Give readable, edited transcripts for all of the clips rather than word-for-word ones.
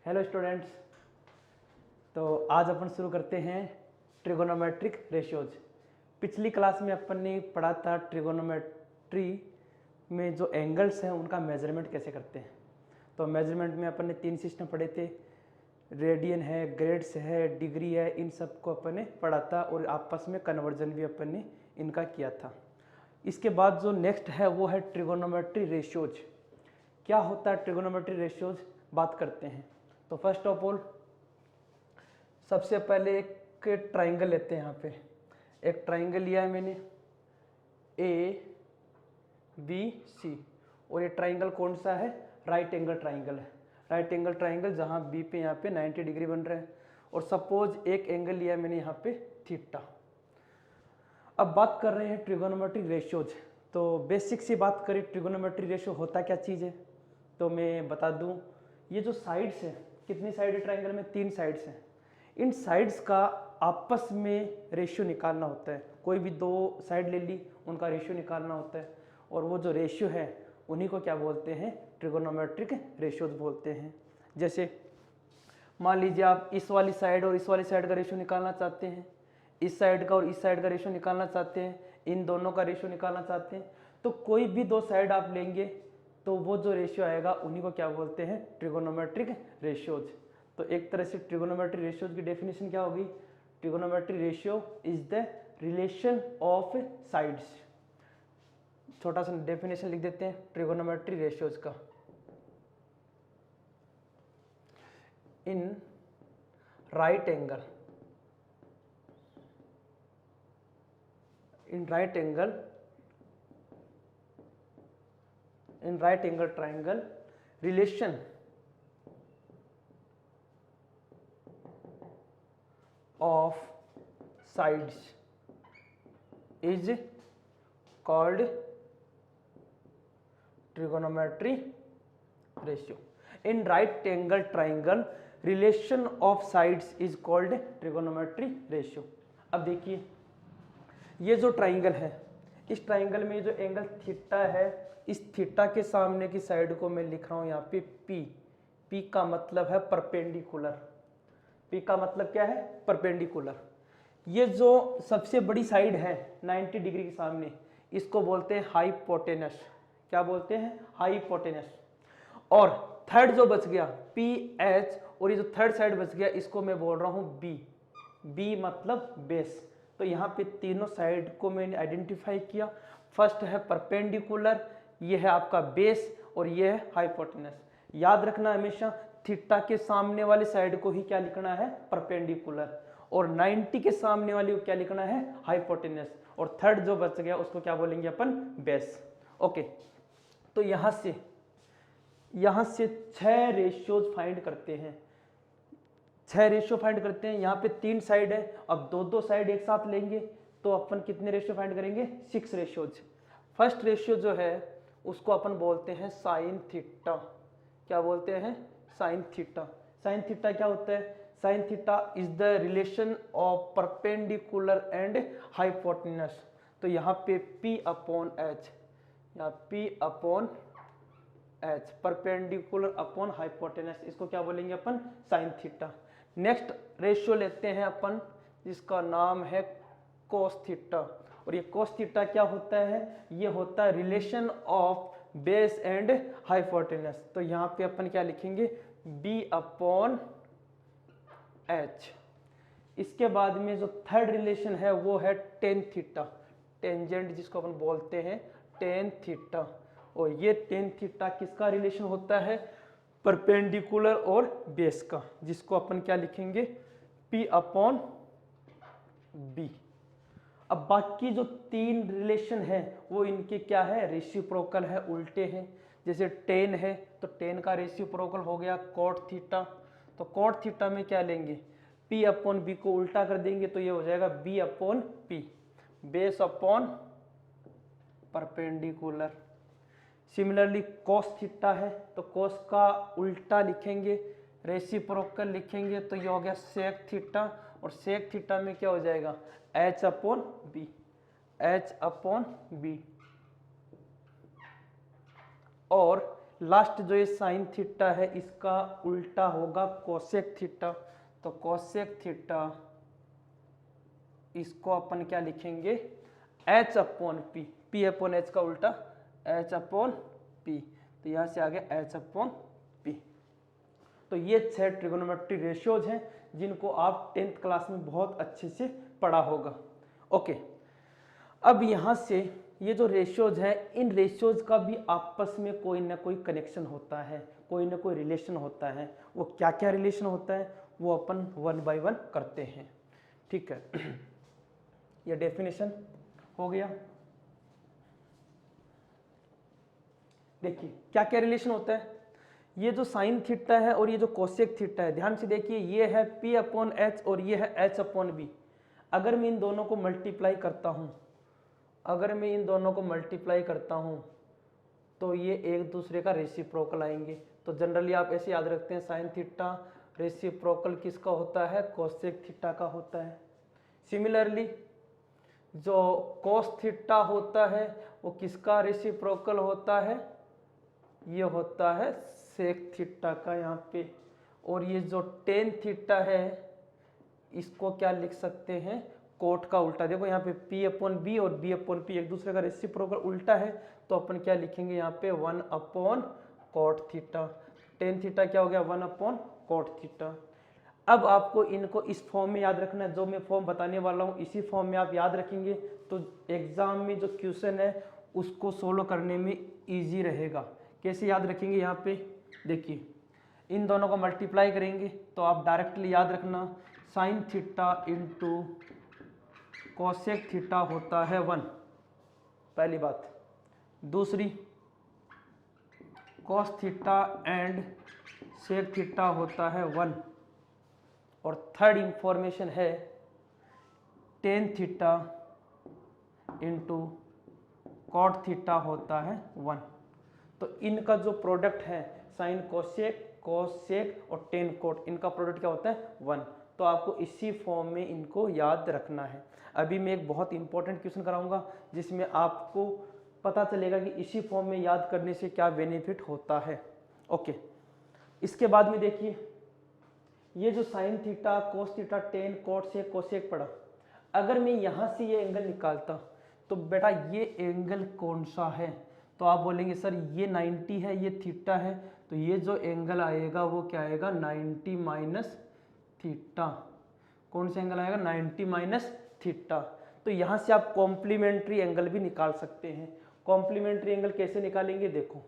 Hello students. तो आज अपन शुरू करते हैं ट्रिगोनोमेट्रिक रेशियोज। पिछली क्लास में अपन ने पढ़ा था ट्रिगोनोमेट्री में जो एंगल्स हैं उनका मेजरमेंट कैसे करते हैं। तो मेजरमेंट में अपन ने 3 सिस्टम पढ़े थे, रेडियन है, ग्रेड्स है, डिग्री है। इन सब को अपन ने पढ़ा था और आपस में कन्वर्जन भी अपन ने इनका किया था। इसके बाद जो नेक्स्ट है वो है ट्रिगोनोमेट्री रेशियोज। क्या होता है ट्रिगोनोमेट्री रेशियोज, बात करते हैं। तो फर्स्ट ऑफ ऑल सबसे पहले एक ट्राइंगल लेते हैं। यहाँ पे एक ट्राइंगल लिया है मैंने ABC, और ये ट्राइंगल कौन सा है? राइट एंगल ट्राइंगल है। राइट एंगल ट्राइंगल जहाँ बी पे यहाँ पे 90 डिग्री बन रहा है। और सपोज एक एंगल लिया है मैंने यहाँ पे थीटा। अब बात कर रहे हैं ट्रिगोनोमेट्रिक रेशियोज। तो बेसिक सी बात करें, ट्रिगोनोमेट्रिक रेशियो होता क्या चीज़ है तो मैं बता दूं। ये जो साइड्स है, कितनी साइड है ट्राइंगल में? 3 साइड्स हैं। इन साइड्स का आपस में रेशियो निकालना होता है। कोई भी 2 साइड ले ली, उनका रेशियो निकालना होता है। और वो जो रेशियो है उन्हीं को क्या बोलते हैं? ट्रिगोनोमेट्रिक रेशियोज बोलते हैं। जैसे मान लीजिए आप इस वाली साइड और इस वाली साइड का रेशियो निकालना चाहते हैं, इस साइड का और इस साइड का रेशियो निकालना चाहते हैं, इन दोनों का रेशियो निकालना चाहते हैं। तो कोई भी 2 साइड आप लेंगे तो वो जो रेशियो आएगा उन्हीं को क्या बोलते हैं? Trigonometric ratios. तो एक तरह से ट्रिगोनोमेट्रिक रेशियोज की डेफिनेशन क्या होगी? Trigonometric ratio is the relation of sides. छोटा सा डेफिनेशन लिख देते हैं ट्रिगोनोमेट्रिक रेशियोज का। In right angle triangle, relation of sides is called trigonometry ratio. In right angle triangle, relation of sides is called trigonometry ratio. अब देखिए ये जो ट्राइंगल है, इस ट्राइंगल में जो एंगल थीटा है, इस थीटा के सामने की साइड को मैं लिख रहा हूं यहाँ पे P। P का मतलब है परपेंडिकुलर। P का मतलब क्या है? परपेंडिकुलर। ये जो सबसे बड़ी साइड है 90 डिग्री के सामने, इसको बोलते हैं हाइपोटेनस। क्या बोलते हैं? हाइपोटेनस। और थर्ड जो बच गया PH, और ये जो थर्ड साइड बच गया इसको मैं बोल रहा हूं B। B मतलब बेस। तो यहाँ पे तीनों साइड को मैंने आइडेंटिफाई किया। फर्स्ट है परपेंडिकुलर, ये है आपका बेस, और ये है हाइपोटेनस। याद रखना हमेशा थीटा के सामने वाली साइड को ही क्या लिखना है? परपेंडिकुलर। और 90 के सामने वाली को क्या लिखना है? हाइपोटेनस। और थर्ड जो बच गया उसको क्या बोलेंगे अपन? बेस। ओके, तो यहां से 6 रेशियोज फाइंड करते हैं। 6 रेशियो फाइंड करते हैं। यहाँ पे 3 साइड है, अब 2-2 साइड एक साथ लेंगे तो अपन कितने रेशियो फाइंड करेंगे? 6 रेशियोज। फर्स्ट रेशियो जो है उसको अपन बोलते हैं साइन थीटा। क्या बोलते हैं? Sine theta. साइन थीटा क्या होता है? Sine theta is the relation of perpendicular and hypotenuse. तो यहाँ पे P अपॉन H, यहाँ P upon H, perpendicular upon hypotenuse, इसको क्या बोलेंगे अपन? Sine theta. नेक्स्ट रेशियो लेते हैं अपन जिसका नाम है कोस थीटा। और ये कोस थीटा क्या होता है? ये होता है relation of base and hypotenuse. तो यहाँ पे अपन क्या लिखेंगे? B upon H। इसके बाद में जो थर्ड रिलेशन है वो है टेन थीटा, टेंजेंट जिसको अपन बोलते हैं टेन थीटा। और ये टेन थीटा किसका रिलेशन होता है? परपेंडिकुलर और बेस का, जिसको अपन क्या लिखेंगे? P upon B। अब बाकी जो 3 रिलेशन है वो इनके क्या है? रेसिप्रोकल है, उल्टे हैं। जैसे टेन है तो टेन का रेसिप्रोकल हो गया कॉट थीटा। तो कॉट थीटा में क्या लेंगे? P अपॉन B को उल्टा कर देंगे तो ये हो जाएगा B upon P, base upon perpendicular. Similarly cos theta है तो कोस का उल्टा लिखेंगे, रेसिप्रोकल लिखेंगे तो ये हो गया सेक थीटा। और सेक थीटा में क्या हो जाएगा? H upon B, H upon B। और लास्ट जो ये साइन थीटा है इसका उल्टा होगा कोसेक थीटा। तो कोसेक थीटा इसको अपन क्या लिखेंगे, h upon P, P upon H का उल्टा h अपॉन पी, तो यहां से आ गया h अपॉन पी। तो ये 6 ट्रिगोनोमेट्री रेशियोज हैं जिनको आप 10th क्लास में बहुत अच्छे से पढ़ा होगा। ओके, अब यहाँ से ये जो रेशियोज है, इन रेशियोज का भी आपस में कोई ना कोई कनेक्शन होता है, कोई ना कोई रिलेशन होता है। वो क्या क्या रिलेशन होता है वो अपन 1 बाय 1 करते हैं, ठीक है। ये डेफिनेशन हो गया। देखिए क्या क्या रिलेशन होता है, ये जो साइन थीटा है और ये जो कोसेक थीटा है, ध्यान से देखिए, ये है P अपॉन एच और ये है H अपॉन बी। अगर मैं इन दोनों को मल्टीप्लाई करता हूँ, अगर मैं इन दोनों को मल्टीप्लाई करता हूँ तो ये एक दूसरे का रेसिप्रोकल आएंगे। तो जनरली आप ऐसे याद रखते हैं, साइन थीटा रेसिप्रोकल किसका होता है, कोसेक थीटा का होता है। सिमिलरली जो कोस थीटा होता है वो किसका रेसिप्रोकल होता है, ये होता है सेक थीटा का यहाँ पे। और ये जो टेन थीटा है इसको क्या लिख सकते हैं, कोट का उल्टा। देखो यहाँ पे P अपॉन बी और B अपॉन पी एक दूसरे का रेसिप्रोकल उल्टा है, तो अपन क्या लिखेंगे यहाँ पे 1 upon cot theta. Tan theta क्या हो गया, 1 अपॉन कोट थीटा। अब आपको इनको इस फॉर्म में याद रखना है, जो मैं फॉर्म बताने वाला हूँ इसी फॉर्म में आप याद रखेंगे तो एग्जाम में जो क्वेश्चन है उसको सोल्व करने में ईजी रहेगा। कैसे याद रखेंगे, यहाँ पे देखिए, इन दोनों को मल्टीप्लाई करेंगे तो आप डायरेक्टली याद रखना, sine theta into cosec theta होता है 1, पहली बात। दूसरी, cos theta and sec theta होता है 1। और थर्ड इंफॉर्मेशन है tan theta into cot theta होता है 1। तो इनका जो प्रोडक्ट है साइन कोसेक, कोसेक और टेन कोट, इनका प्रोडक्ट क्या होता है 1। तो आपको इसी फॉर्म में इनको याद रखना है। अभी मैं एक बहुत इंपॉर्टेंट क्वेश्चन कराऊंगा जिसमें आपको पता चलेगा कि इसी फॉर्म में याद करने से क्या बेनिफिट होता है। ओके, इसके बाद में देखिए, ये जो sine theta, cos theta, tan, cot से कोसेक पढ़ा, अगर मैं यहाँ से ये एंगल निकालता तो बेटा ये एंगल कौन सा है, तो आप बोलेंगे सर ये 90 है, ये थीटा है, तो ये जो एंगल आएगा वो क्या आएगा, 90 माइनस थीटा। कौन सा एंगल आएगा, 90 माइनस थीटा। तो यहाँ से आप कॉम्प्लीमेंट्री एंगल भी निकाल सकते हैं। कॉम्प्लीमेंट्री एंगल कैसे निकालेंगे, देखो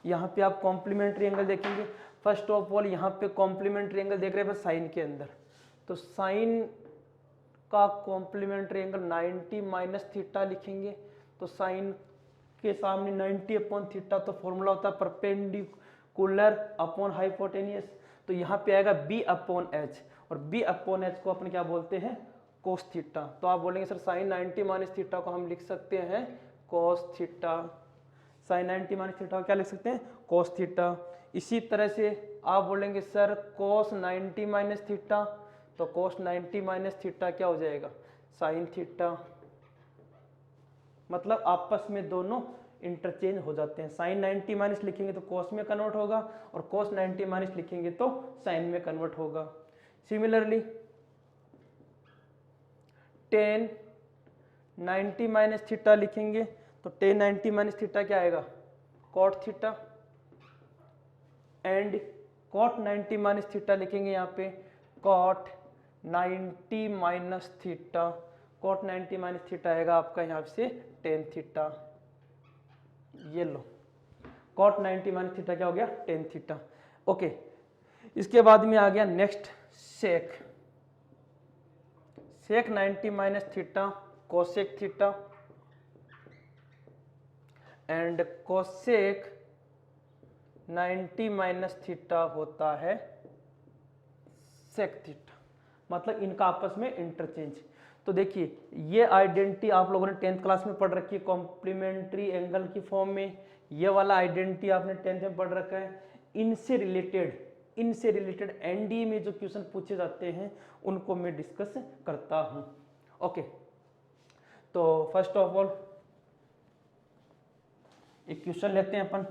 यहाँ पे आप कॉम्प्लीमेंट्री एंगल देखेंगे। फर्स्ट ऑफ ऑल यहाँ पे कॉम्प्लीमेंट्री एंगल देख रहे हैं साइन के अंदर, तो साइन का कॉम्प्लीमेंट्री एंगल 90 माइनस थीटा लिखेंगे। तो साइन के सामने 90 अपॉन थीटा, तो फॉर्मूला होता है परपेंडिकुलर अपॉन हाइपोटेनियस। तो यहाँ पे आएगा B अपॉन एच, और B अपॉन एच को अपन क्या बोलते हैं, कोस थीटा। तो आप बोलेंगे सर साइन 90 माइनस थीटा को हम लिख सकते हैं cos theta. Sine 90 minus theta क्या लिख सकते हैं, कोस थीटा। इसी तरह से आप बोलेंगे सर कोस 90 माइनस थीटा, तो कोस 90 माइनस थीटा क्या हो जाएगा, साइन थीटा। मतलब आपस में दोनों इंटरचेंज हो जाते हैं। साइन 90 माइनस लिखेंगे तो कोस में कन्वर्ट होगा, और कोस 90 माइनस लिखेंगे तो साइन में कन्वर्ट होगा। सिमिलरली टेन 90 माइनस थीटा लिखेंगे तो टेन 90 माइनस थीटा क्या आएगा, cot theta. And cot 90 minus theta लिखेंगे यहाँ पे cot 90 minus theta. Cot 90 minus theta आएगा आपका यहाँ से टेन थीटा। ये लो, कॉट 90 माइनस थीटा क्या हो गया, टेन थीटा। ओके, इसके बाद में आ गया next sec. Sec 90 minus theta cosec theta, and cosec 90 minus theta होता है सेक थीटा। मतलब इनका आपस में इंटरचेंज। तो देखिए ये आइडेंटिटी आप लोगों ने 10th क्लास में पढ़ रखी है कॉम्प्लीमेंट्री एंगल की फॉर्म में, ये वाला आइडेंटिटी आपने 10th में पढ़ रखा है। इनसे रिलेटेड एनडीए में जो क्वेश्चन पूछे जाते हैं उनको मैं डिस्कस करता हूं। ओके, तो फर्स्ट ऑफ ऑल एक क्वेश्चन लेते हैं अपन।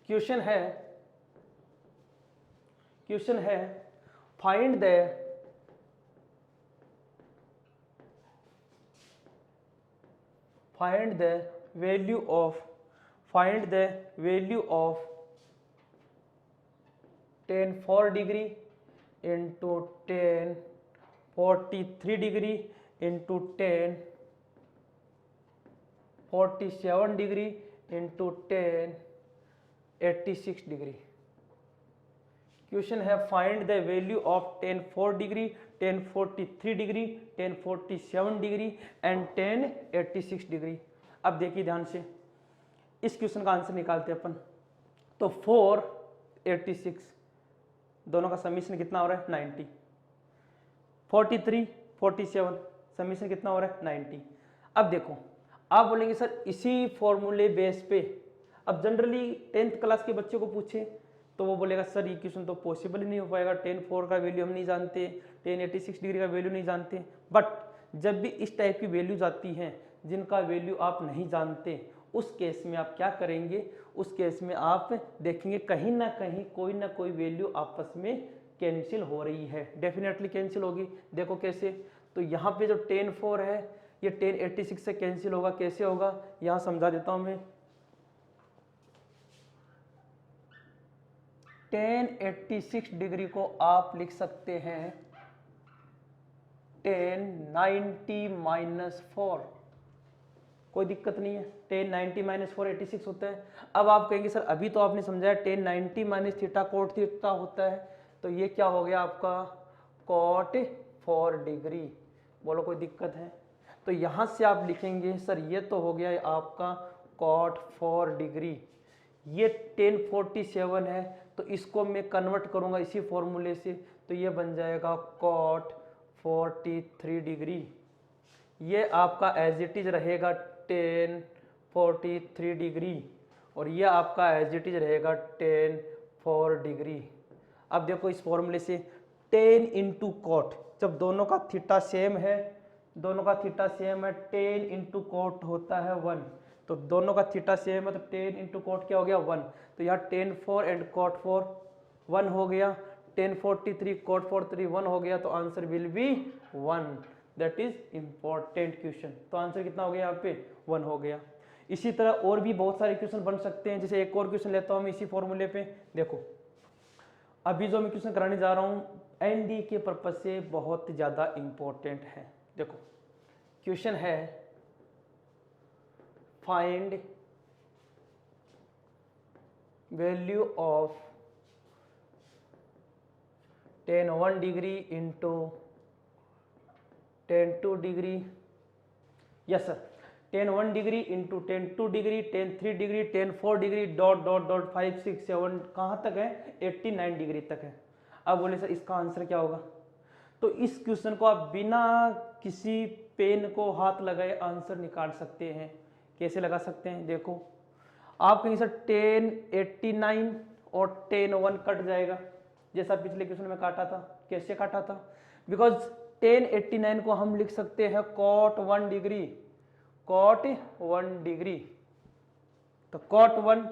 क्वेश्चन है find the value of tan 4 degree into tan 43 degree into tan 47 degree into tan 86 degree. Question है find the value of tan 4 degree, tan 43 degree, tan 47 degree and tan 86 degree. अब देखिए ध्यान से, इस क्वेश्चन का answer निकालते हैं अपन। तो 4 86 दोनों का समीशन कितना हो रहा है 90, 43 47 समीशन कितना हो रहा है 90। अब देखो आप बोलेंगे सर इसी फॉर्मूले बेस पे, अब जनरली 10th क्लास के बच्चे को पूछे तो वो बोलेगा सर ये क्वेश्चन तो पॉसिबल ही नहीं हो पाएगा, tan 4 का वैल्यू हम नहीं जानते, tan 86 डिग्री का वैल्यू नहीं जानते। बट जब भी इस टाइप की वैल्यूज आती हैं जिनका वैल्यू आप नहीं जानते, उस केस में आप क्या करेंगे, उस केस में आप देखेंगे कहीं ना कहीं कोई ना कोई वैल्यू आपस में कैंसिल हो रही है, डेफिनेटली कैंसिल होगी। देखो कैसे, तो यहाँ पे जो tan 4 है ये tan 86 से कैंसिल होगा। कैसे होगा यहाँ समझा देता हूँ मैं। tan 86 डिग्री को आप लिख सकते हैं tan 90 - 4, कोई दिक्कत नहीं है। tan 90 - 4 86 होता है। अब आप कहेंगे सर अभी तो आपने समझाया tan 90 - थीटा cot थीटा होता है, तो ये क्या हो गया आपका cot 4 डिग्री। बोलो कोई दिक्कत है? तो यहाँ से आप लिखेंगे सर ये तो हो गया आपका cot 4 डिग्री, ये tan 47 है तो इसको मैं कन्वर्ट करूँगा इसी फॉर्मूले से, तो ये बन जाएगा cot 43 डिग्री। ये आपका एज इट इज रहेगा tan 43 डिग्री और ये आपका एज इट इज रहेगा tan 4 डिग्री। अब देखो इस फॉर्मूले से tan इंटू कॉट, जब दोनों का थीटा सेम है, tan इंटू कॉट होता है 1, तो दोनों का थीटा सेम है तो tan इंटू कॉट क्या हो गया 1, तो यहाँ tan 4 एंड cot 4 1 हो गया, tan 43 cot 43 1 हो गया, तो answer will be 1। That is important question. तो आंसर कितना हो गया यहाँ पे 1 हो गया। इसी तरह और भी बहुत सारे क्वेश्चन बन सकते हैं। जैसे एक और क्वेश्चन लेता हूँ मैं इसी फॉर्मूले पे। देखो अभी जो मैं क्वेश्चन कराने जा रहा हूँ एनडी के पर्पज से बहुत ज़्यादा इंपॉर्टेंट है। देखो क्वेश्चन है find value of tan 1 degree into tan 2 degree. Yes sir, tan 1 degree into tan 2 degree, tan 3 degree, tan 4 degree, dot dot dot 5 6 7 कहाँ तक है 89 डिग्री तक है। अब बोले सर इसका आंसर क्या होगा? तो इस क्वेश्चन को आप बिना किसी पेन को हाथ लगाए आंसर निकाल सकते हैं। कैसे लगा सकते हैं? देखो आप कहीं सर tan 89 और tan 1 कट जाएगा, जैसा पिछले क्वेश्चन में काटा था। कैसे काटा था? बिकॉज tan 89 को हम लिख सकते हैं cot 1 डिग्री, cot 1 डिग्री, तो cot 1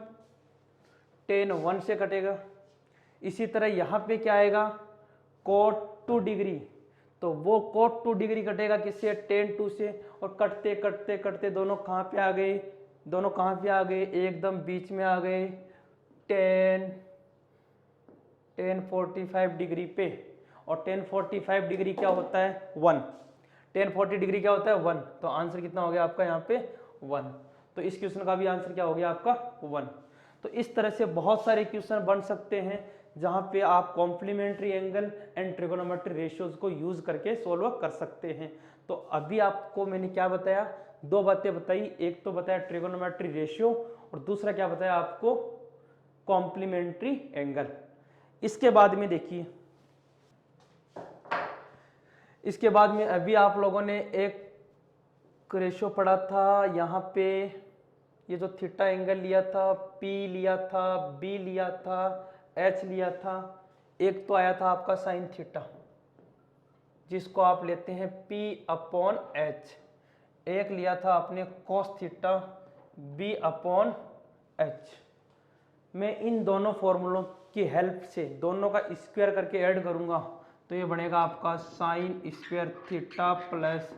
tan 1 से कटेगा। इसी तरह यहाँ पे क्या आएगा cot 2 डिग्री, तो वो cot 2 डिग्री कटेगा किससे tan 2 से, और कटते कटते कटते दोनों कहाँ पे आ गए, दोनों कहाँ पे आ गए एकदम बीच में आ गए tan 45 डिग्री पे। और tan 45 डिग्री क्या होता है 1, tan 40 डिग्री क्या होता है 1, तो आंसर कितना हो गया आपका यहाँ पे 1। तो इस क्वेश्चन का भी आंसर क्या हो गया आपका 1। तो इस तरह से बहुत सारे क्वेश्चन बन सकते हैं जहाँ पे आप complementary angle and trigonometry ratios को यूज करके सोल्व कर सकते हैं। तो अभी आपको मैंने क्या बताया, दो बातें बताई, एक तो बताया ट्रिगोनोमेट्री रेशियो और दूसरा क्या बताया आपको कॉम्प्लीमेंट्री एंगल। इसके बाद में देखिए, इसके बाद में अभी आप लोगों ने एक रेशियो पढ़ा था, यहाँ पे ये जो थीटा एंगल लिया था, P लिया था, B लिया था, H लिया था, एक तो आया था आपका साइन थीटा जिसको आप लेते हैं P/H, एक लिया था आपने cos theta B upon H. मैं इन दोनों फॉर्मूलों की हेल्प से दोनों का स्क्वायर करके ऐड करूंगा तो ये बनेगा आपका sine square theta plus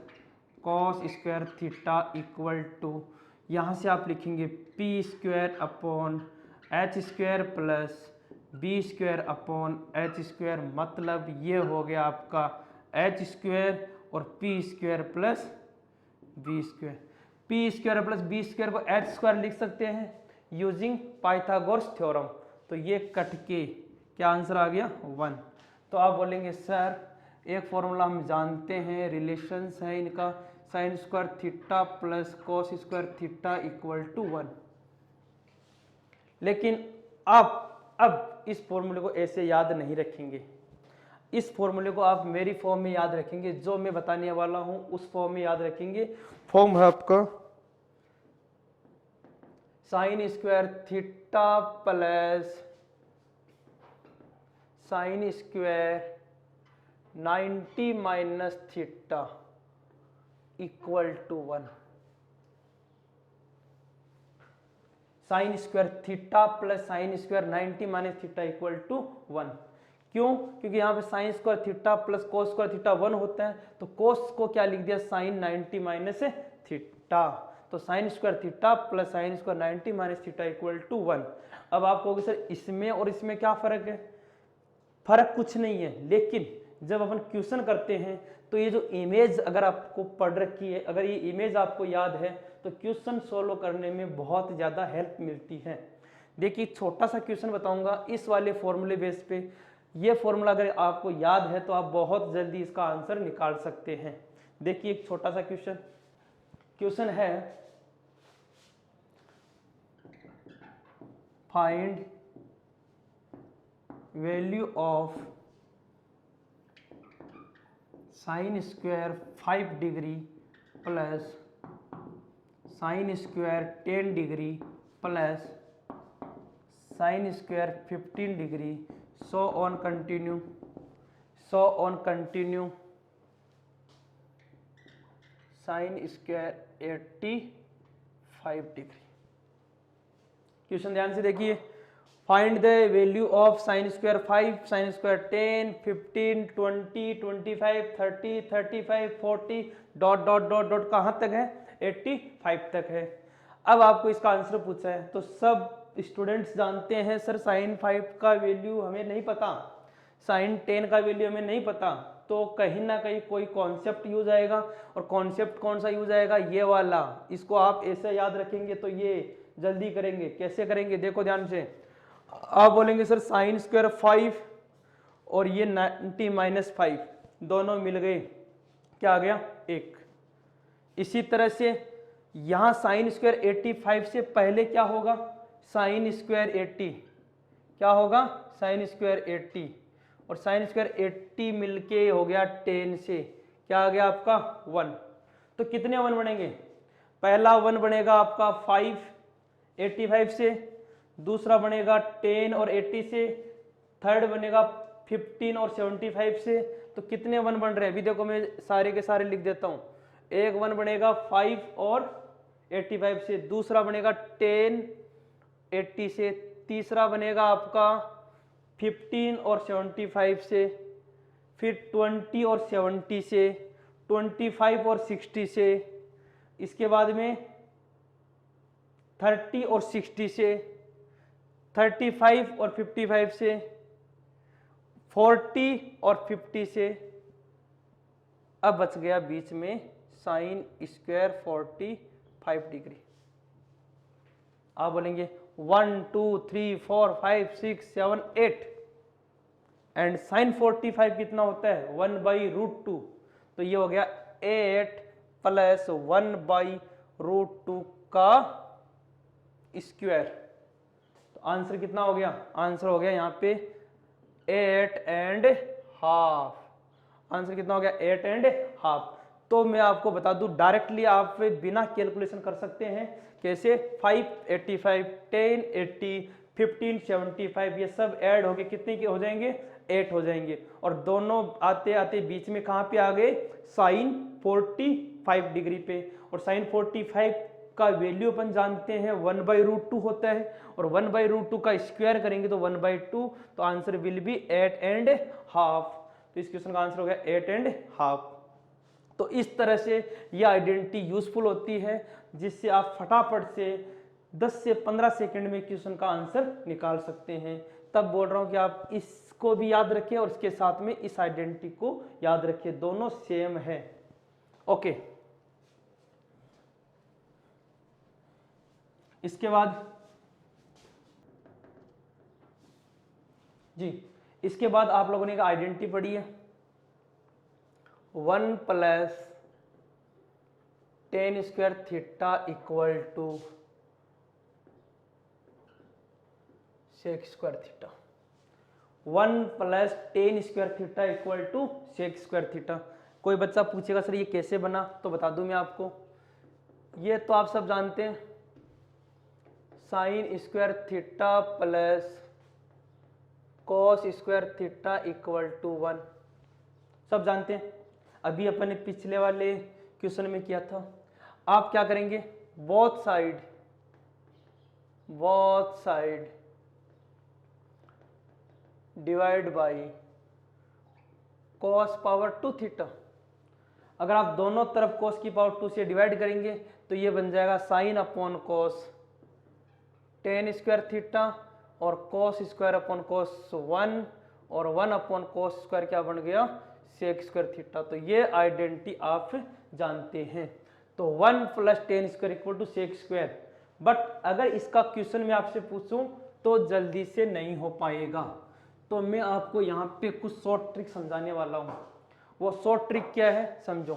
cos square theta equal to, यहाँ से आप लिखेंगे P square upon H square plus B square upon H square, मतलब ये हो गया आपका एच स्क्वायर और P square plus B square. P square plus B square को एच स्क्वायर लिख सकते हैं यूजिंग पाइथागोरस थ्योरम, तो ये कट के क्या आंसर आ गया 1। तो आप बोलेंगे सर एक फॉर्मूला हम जानते हैं, रिलेशंस है इनका, sine square theta plus cos square theta equal to 1, लेकिन आप अब इस फॉर्मूले को ऐसे याद नहीं रखेंगे। इस फॉर्मूले को आप मेरी फॉर्म में याद रखेंगे, जो मैं बताने वाला हूं उस फॉर्म में याद रखेंगे। फॉर्म है आपका sine square theta plus sine square 90 minus theta equal to 1। Sine square theta plus sine square 90 minus theta equal to 1। क्यों? क्योंकि यहाँ पे sine square theta plus cos square theta 1 होता है, तो कोस को क्या लिख दिया साइन 90 माइनस थीटा, तो sine square theta plus sine square 90 minus theta equal to 1। अब आप कहोगे सर इसमें और इसमें क्या फर्क है? फर्क कुछ नहीं है, लेकिन जब अपन क्वेश्चन करते हैं तो ये जो इमेज अगर आपको पढ़ रखी है, अगर ये इमेज आपको याद है तो क्वेश्चन सोल्व करने में बहुत ज़्यादा हेल्प मिलती है। देखिए छोटा सा क्वेश्चन बताऊंगा इस वाले फॉर्मूले बेस पे, ये फॉर्मूला अगर आपको याद है तो आप बहुत जल्दी इसका आंसर निकाल सकते हैं। देखिए एक छोटा सा क्वेश्चन है, find value of sine square 5 degree plus sine square 10 degree plus sine square 15 degree, so on continue sine square 85 degree. Question ध्यान से देखिए, find the value of sine square 5, sine square 10, 15, 20, 25, 30, 35, 40 dot dot dot dot कहाँ तक है 85 तक है। अब आपको इसका आंसर पूछा है तो सब स्टूडेंट्स जानते हैं सर साइन 5 का वैल्यू हमें नहीं पता, साइन 10 का वैल्यू हमें नहीं पता, तो कहीं ना कहीं कोई कॉन्सेप्ट यूज आएगा, और कॉन्सेप्ट कौन सा यूज आएगा ये वाला। इसको आप ऐसे याद रखेंगे तो ये जल्दी करेंगे। कैसे करेंगे देखो ध्यान से, आप बोलेंगे सर साइन स्क्वायर 5 और ये 90 माइनस 5 दोनों मिल गए, क्या आ गया 1। इसी तरह से यहां साइन स्क्वायर 85 से पहले क्या होगा साइन स्क्वायर 80, क्या होगा साइन स्क्वायर 80, और साइन स्क्वायर 80 मिलके हो गया 10 से, क्या आ गया आपका 1। तो कितने 1 बनेंगे? पहला 1 बनेगा आपका 5 85 से, दूसरा बनेगा 10 और 80 से, थर्ड बनेगा 15 और 75 से। तो कितने 1 बन रहे हैं अभी देखो, मैं सारे के सारे लिख देता हूं। एक 1 बनेगा 5 और 85 से, दूसरा बनेगा 10 80 से, तीसरा बनेगा आपका 15 और 75 से, फिर 20 और 70 से, 25 और 60 से, इसके बाद में 30 और 60 से, 35 और 55 से, 40 और 50 से। अब बच गया बीच में साइन स्क्वायर 45 डिग्री। आप बोलेंगे 1 2 3 4 5 6 7 8 एंड साइन 45 कितना होता है 1/√2, तो ये हो गया 8 प्लस 1/√2 का स्क्वायर। तो आंसर कितना हो गया? आंसर हो गया यहाँ पे 8.5। आंसर कितना हो गया 8.5। तो मैं आपको बता दूं डायरेक्टली आप बिना कैलकुलेशन कर सकते हैं। कैसे? 5 85 10 80 15 75 ये सब ऐड होके कितने के हो जाएंगे 8 हो जाएंगे, और दोनों आते आते बीच में कहाँ पे आ गए साइन 45 डिग्री पे, और साइन 45 का वैल्यू अपन जानते हैं 1/√2 होता है, और 1/√2 का स्क्वायर करेंगे तो 1/2, तो आंसर विल बी 8.5। तो इस क्वेश्चन का आंसर हो गया 8.5। तो इस तरह से यह आइडेंटिटी यूजफुल होती है, जिससे आप फटाफट से 10 से 15 सेकंड में क्वेश्चन का आंसर निकाल सकते हैं। तब बोल रहा हूं कि आप इसको भी याद रखें और इसके साथ में इस आइडेंटिटी को याद रखें, दोनों सेम है। ओके, इसके बाद जी, इसके बाद आप लोगों ने एक आइडेंटिटी पढ़ी है 1 + tan square theta equal to sec square theta. 1 + tan square theta equal to sec square theta. कोई बच्चा पूछेगा सर ये कैसे बना, तो बता दूं मैं आपको। ये तो आप सब जानते हैं, sine square theta plus cos square theta equal to 1, सब जानते हैं। अभी अपन ने पिछले वाले क्वेश्चन में किया था। आप क्या करेंगे, both side divide by cos power 2 theta. अगर आप दोनों तरफ cos की पावर 2 से डिवाइड करेंगे तो ये बन जाएगा sine upon cos tan square theta, और cos स्क्वायर अपॉन cos 1, और 1 अपॉन cos स्क्वायर क्या बन गया, सेक स्क्वायर थीटा। तो ये आइडेंटिटी आप जानते हैं। तो 1 + tan square equal to sec square. But अगर इसका क्वेश्चन मैं आपसे पूछूं तो जल्दी से नहीं हो पाएगा, तो मैं आपको यहाँ पे कुछ शॉर्ट ट्रिक समझाने वाला हूँ। वो शॉर्ट ट्रिक क्या है समझो।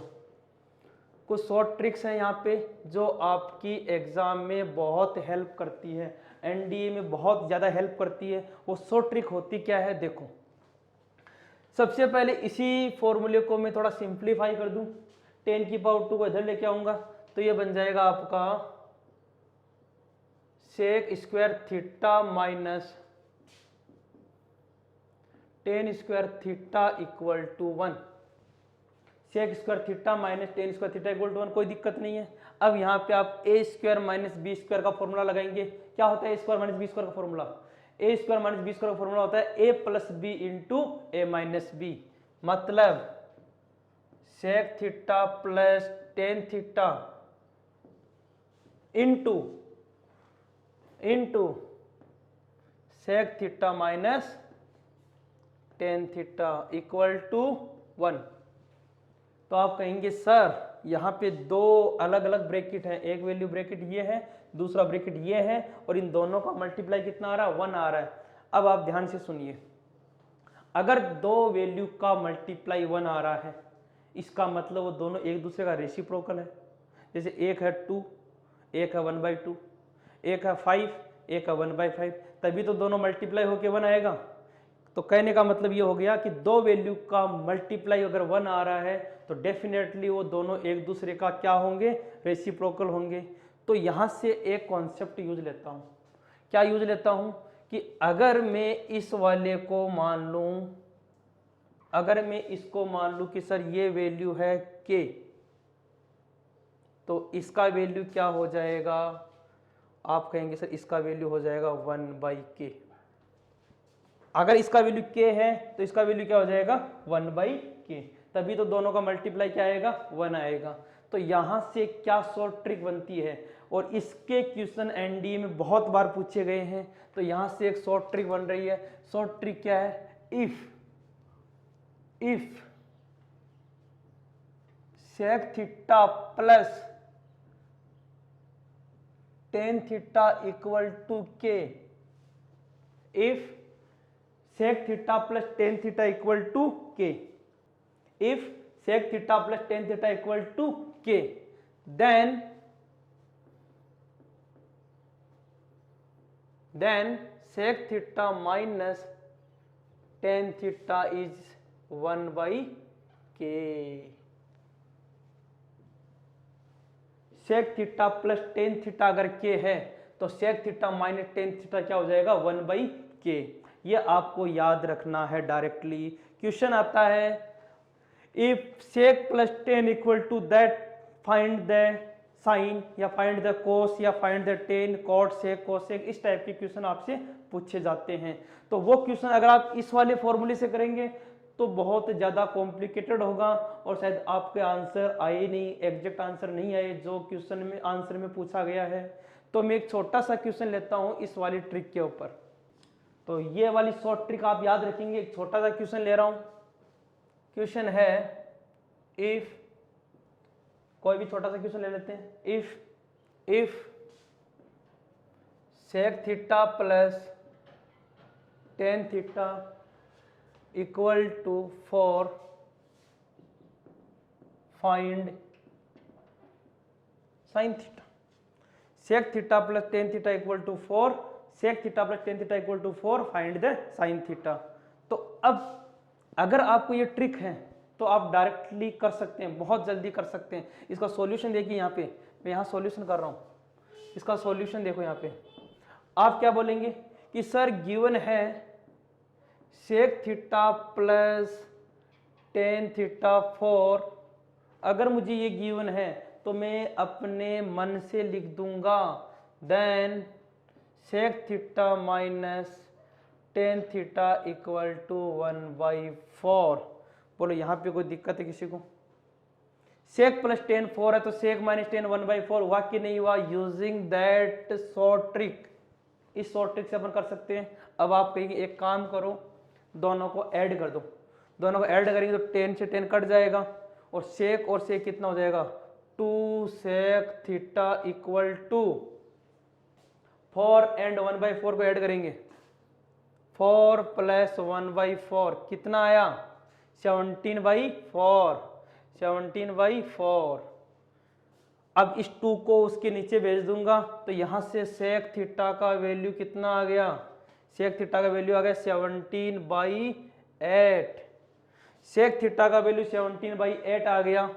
कुछ शॉर्ट ट्रिक्स हैं यहाँ पे जो आपकी एग्जाम में बहुत हेल्प करती है, एनडीए में बहुत ज़्यादा हेल्प करती है। वो शॉर्ट ट्रिक होती क्या है, देखो। सबसे पहले इसी फॉर्मूले को मैं थोड़ा सिंप्लीफाई कर दूं, 10 की पावर 2 को इधर लेके आऊंगा तो ये बन जाएगा आपका sec square theta minus tan square theta equal to 1। Sec square theta minus tan square theta equal to 1, कोई दिक्कत नहीं है। अब यहाँ पे आप a square minus B square का फॉर्मूला लगाएंगे। क्या होता है a square minus B square का formula? a square minus B square का फॉर्मूला होता है a plus B into A minus B. मतलब sec theta plus tan theta into sec theta minus tan theta equal to 1। तो आप कहेंगे sir यहाँ पे दो अलग अलग ब्रैकेट हैं, एक वैल्यू ब्रैकेट ये है, दूसरा ब्रैकेट ये है, और इन दोनों का मल्टीप्लाई कितना आ रहा है, 1 आ रहा है। अब आप ध्यान से सुनिए, अगर दो वैल्यू का मल्टीप्लाई 1 आ रहा है, इसका मतलब वो दोनों एक दूसरे का रेसिप्रोकल है। जैसे एक है 2, एक है 1/2, एक है 5, एक है 1/5, तभी तो दोनों मल्टीप्लाई होके 1 आएगा। तो कहने का मतलब ये हो गया कि दो वैल्यू का मल्टीप्लाई अगर 1 आ रहा है तो डेफिनेटली वो दोनों एक दूसरे का क्या होंगे, रेसिप्रोकल होंगे। तो यहाँ से एक कॉन्सेप्ट यूज लेता हूँ। क्या यूज लेता हूँ कि अगर मैं इस वाले को मान लूँ, अगर मैं इसको मान लूँ कि सर ये वैल्यू है k, तो इसका वैल्यू क्या हो जाएगा, आप कहेंगे सर इसका वैल्यू हो जाएगा 1/k। अगर इसका वैल्यू k है तो इसका वैल्यू क्या हो जाएगा, 1/k। तभी तो दोनों का मल्टीप्लाई क्या आएगा, 1 आएगा। तो यहां से क्या शॉर्ट ट्रिक बनती है, और इसके क्वेश्चन एनडीए में बहुत बार पूछे गए हैं। तो यहां से एक शॉर्ट ट्रिक बन रही है। शॉर्ट ट्रिक क्या है, if sec theta plus tan theta equal to k, if sec theta plus tan theta equal to k, if sec theta plus tan theta equal to k, then sec theta minus tan theta is 1/k। sec theta plus tan theta अगर k है तो sec theta minus tan theta क्या हो जाएगा, 1/k। ये आपको याद रखना है। डायरेक्टली क्वेश्चन आता है if sec plus tan equal to that find the sine या फाइंड द कोस या find the tan, cot, sec, cosec, इस टाइप के क्वेश्चन आपसे पूछे जाते हैं। तो वो क्वेश्चन अगर आप इस वाले फॉर्मूले से करेंगे तो बहुत ज़्यादा कॉम्प्लिकेटेड होगा और शायद आपके आंसर आए नहीं, एग्जैक्ट आंसर नहीं आए जो क्वेश्चन में आंसर में पूछा गया है। तो मैं एक छोटा सा क्वेश्चन लेता हूँ इस वाली ट्रिक के ऊपर। तो ये वाली शॉर्ट ट्रिक आप याद रखेंगे। एक छोटा सा क्वेश्चन ले रहा हूँ। क्वेश्चन है इफ, कोई भी छोटा सा क्वेश्चन ले लेते हैं। If sec theta plus tan theta equal to 4, find sine theta. Sec theta plus tan theta equal to 4, sec theta plus tan theta equal to 4, find the sine theta. तो अब अगर आपको ये ट्रिक है तो आप डायरेक्टली कर सकते हैं, बहुत जल्दी कर सकते हैं। इसका सॉल्यूशन देखिए, यहाँ पे मैं यहाँ सॉल्यूशन कर रहा हूँ। इसका सॉल्यूशन देखो, यहाँ पे आप क्या बोलेंगे कि सर गिवन है sec theta plus tan theta 4। अगर मुझे ये गिवन है तो मैं अपने मन से लिख दूंगा then sec theta minus tan theta equal to 1/4। बोलो यहाँ पे कोई दिक्कत है किसी को? सेक प्लस टेन 4 है तो सेक माइनस टेन 1/4 हुआ कि नहीं हुआ? यूजिंग दैट शॉर्ट ट्रिक, इस शॉर्ट ट्रिक से अपन कर सकते हैं। अब आप कहेंगे एक काम करो, दोनों को ऐड कर दो। दोनों को ऐड करेंगे तो 10 से 10 कट जाएगा और सेक कितना हो जाएगा? 2 sec theta equal to 4 and 1/4 को ऐड करेंगे, 4 प्लस 1/4 कितना आया? 17/4, 17/4। अब इस 2 को उसके नीचे भेज दूंगा तो यहां से सेक थीटा का वैल्यू कितना आ गया? सेक थीटा का वैल्यू आ गया 17/8। सेक थीटा का वैल्यू 17/8 आ गया,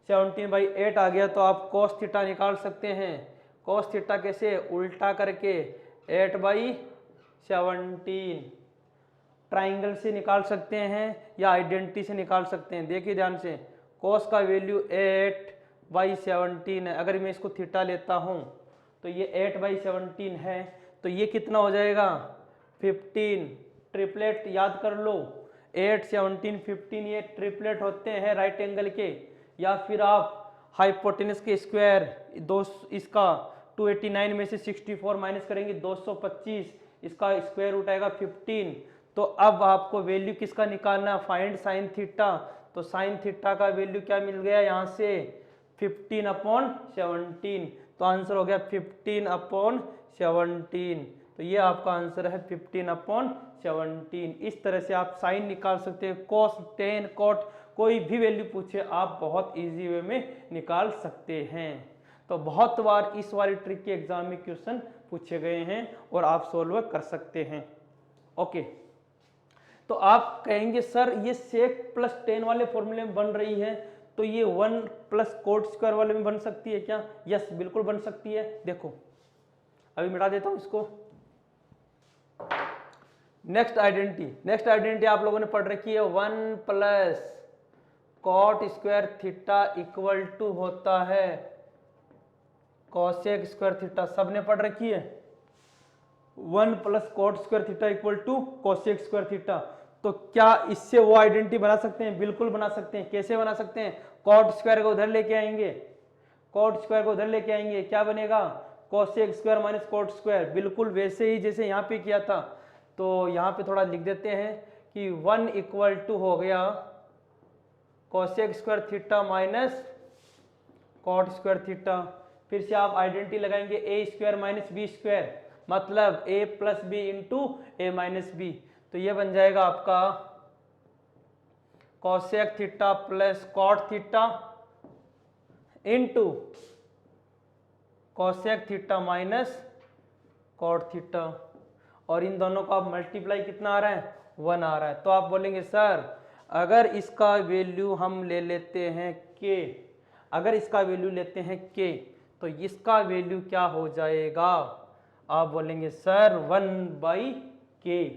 17/8 आ गया। तो आप कोस थीटा निकाल सकते हैं। कोस थीटा कैसे? उल्टा करके 8/17 ट्राइंगल से निकाल सकते हैं या आइडेंटिटी से निकाल सकते हैं। देखिए ध्यान से, कोस का वैल्यू 8/17 है। अगर मैं इसको थीटा लेता हूं तो ये 8/17 है, तो ये कितना हो जाएगा? 15। ट्रिपलेट याद कर लो, 8, 17, 15 ये ट्रिपलेट होते हैं राइट एंगल के। या फिर आप हाइपोटेनस के स्क्वायर, दो इसका 289 में से 64 माइनस करेंगे 225, इसका स्क्वायर रूट आएगा 15। तो अब आपको वैल्यू किसका निकालना? Find sine theta. तो साइन थीटा का वैल्यू क्या मिल गया यहाँ से? 15/17। तो आंसर हो गया 15/17। तो ये आपका आंसर है 15/17। इस तरह से आप साइन निकाल सकते हैं। कॉस, टेन, कॉट, कोई भी वैल्यू पूछे आप बहुत इजी वे में निकाल सकते हैं। तो बहुत बार इस वाली ट्रिक के एग्जाम में क्वेश्चन पूछे गए हैं और आप सोल्व कर सकते हैं। ओके, तो आप कहेंगे सर ये सेक प्लस टेन वाले फॉर्मूले में बन रही है तो ये 1 प्लस कोट स्क्वायर वाले में बन सकती है क्या? यस, बिल्कुल बन सकती है। देखो अभी मिटा देता हूं इसको। नेक्स्ट आइडेंटिटी आप लोगों ने पढ़ रखी है, 1 plus cot square theta equal to होता है कॉसेक स्क्वायर थीटा। सबने पढ़ रखी है। 1 plus cot square theta equal to cosec square theta. तो क्या इससे वो आइडेंटिटी बना सकते हैं? बिल्कुल बना सकते हैं। कैसे बना सकते हैं? कॉट स्क्वायर को उधर लेके आएंगे, कॉट स्क्वायर को उधर लेके आएंगे, क्या बनेगा? Cosec square minus cot square. बिल्कुल वैसे ही जैसे यहाँ पे किया था। तो यहाँ पे थोड़ा लिख देते हैं कि 1 इक्वल टू हो गया cosec square theta minus cot square theta. फिर से आप आइडेंटिटी लगाएंगे a square minus B square, मतलब a plus B into A minus b. तो ये बन जाएगा आपका cosec theta plus cot theta into cosec theta minus cot theta. और इन दोनों का आप मल्टीप्लाई कितना आ रहा है? 1 आ रहा है। तो आप बोलेंगे सर अगर इसका वैल्यू हम ले लेते हैं k, अगर इसका वैल्यू लेते हैं k तो इसका वैल्यू क्या हो जाएगा? आप बोलेंगे सर 1/k।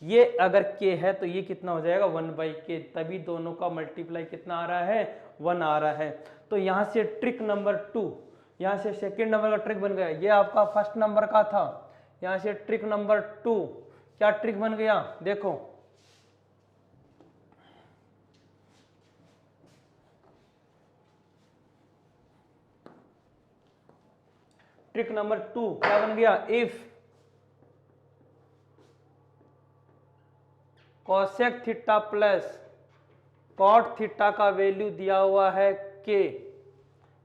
ये अगर k है तो ये कितना हो जाएगा 1/k, तभी दोनों का मल्टीप्लाई कितना आ रहा है 1 आ रहा है। तो यहाँ से ट्रिक नंबर 2, यहाँ से सेकेंड नंबर का ट्रिक बन गया, ये आपका फर्स्ट नंबर का था। यहाँ से ट्रिक नंबर 2 क्या ट्रिक बन गया देखो, ट्रिक नंबर 2 क्या बन गया, if cosec theta plus cot theta का वैल्यू दिया हुआ है k,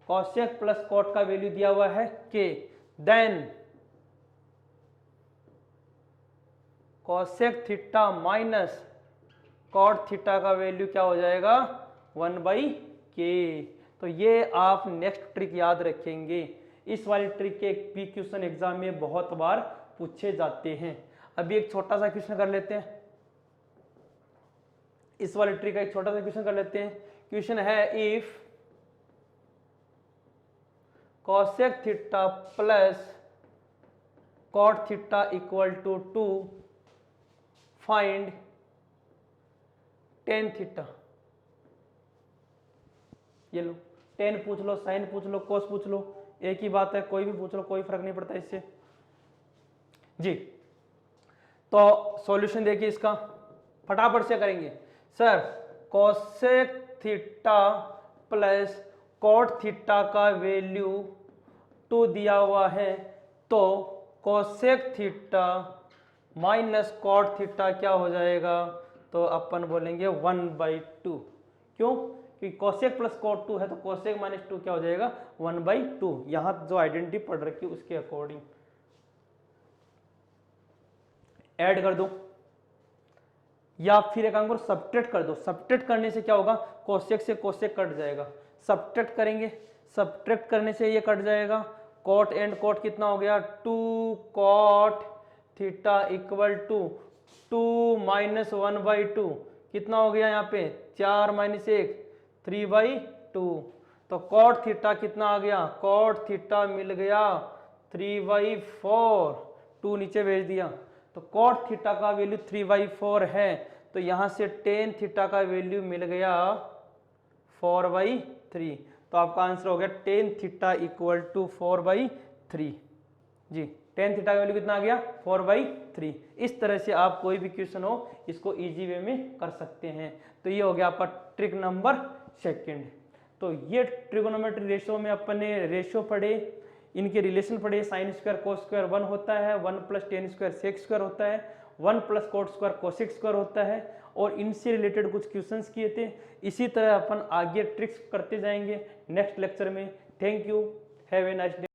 कोसेक प्लस कॉट का वैल्यू दिया हुआ है k, then cosec theta minus cot theta का वैल्यू क्या हो जाएगा 1/k। तो ये आप नेक्स्ट ट्रिक याद रखेंगे, इस वाली ट्रिक के पी क्वेश्चन एग्जाम में बहुत बार पूछे जाते हैं। अभी एक छोटा सा क्वेश्चन कर लेते हैं, इस वाली ट्रिक का एक छोटा सा क्वेश्चन कर लेते हैं। क्वेश्चन है if cosec theta plus cot theta equal to 2, find tan theta. ये लो, टेन पूछ लो, साइन पूछ लो, कोस पूछ लो, एक ही बात है, कोई भी पूछ लो, कोई फर्क नहीं पड़ता इससे जी। तो सॉल्यूशन देखिए इसका, फटाफट से करेंगे। Sir cosec theta plus cot theta का वैल्यू 2 दिया हुआ है, तो cosec theta minus cot theta क्या हो जाएगा, तो अपन बोलेंगे 1/2। क्यों, कि कोसेक प्लस कॉट 2 है तो कोसेक माइनस 2 क्या हो जाएगा 1/2। यहां जो आइडेंटिटी पढ़ रखी है उसके अकॉर्डिंग ऐड कर दो, या फिर एक काम करो सब्ट्रैक्ट कर दो। सब्ट्रैक्ट करने से क्या होगा, कोसेक से कोसेक कट जाएगा, सब्ट्रैक्ट करेंगे, सब्ट्रैक्ट करने से ये कट जाएगा, कॉट एंड कॉट कितना हो गया 2 cot theta equal to 2 minus 1/2 कितना हो गया यहाँ पे 4 माइनस 1 3/2। तो कॉट थीटा कितना आ गया, कॉट थीटा मिल गया 3/4, 2 नीचे भेज दिया, तो कॉट थीटा का वैल्यू 3/4 है, तो यहां से टेन थीटा का वैल्यू मिल गया 4/3। तो आपका आंसर हो गया टेन थीटा इक्वल टू 4/3 जी। टेन थीटा का वैल्यू कितना आ गया 4/3। इस तरह से आप कोई भी क्वेश्चन हो इसको इजी वे में कर सकते हैं। तो ये हो गया आपका ट्रिक नंबर सेकंड। तो ये ट्रिगोनोमेट्री रेशियो में अपन ने रेशियो पढ़े, इनके रिलेशन पढ़े, साइन स्क्वायर कोस स्क्वायर 1 होता है, 1 + tan स्क्वायर सेक स्क्वायर होता है, 1 + cot स्क्वायर कोसेक स्क्वायर होता है, और इनसे रिलेटेड कुछ क्वेश्चंस किए थे। इसी तरह अपन आगे ट्रिक्स करते जाएंगे नेक्स्ट लेक्चर में। Thank you, have a nice day.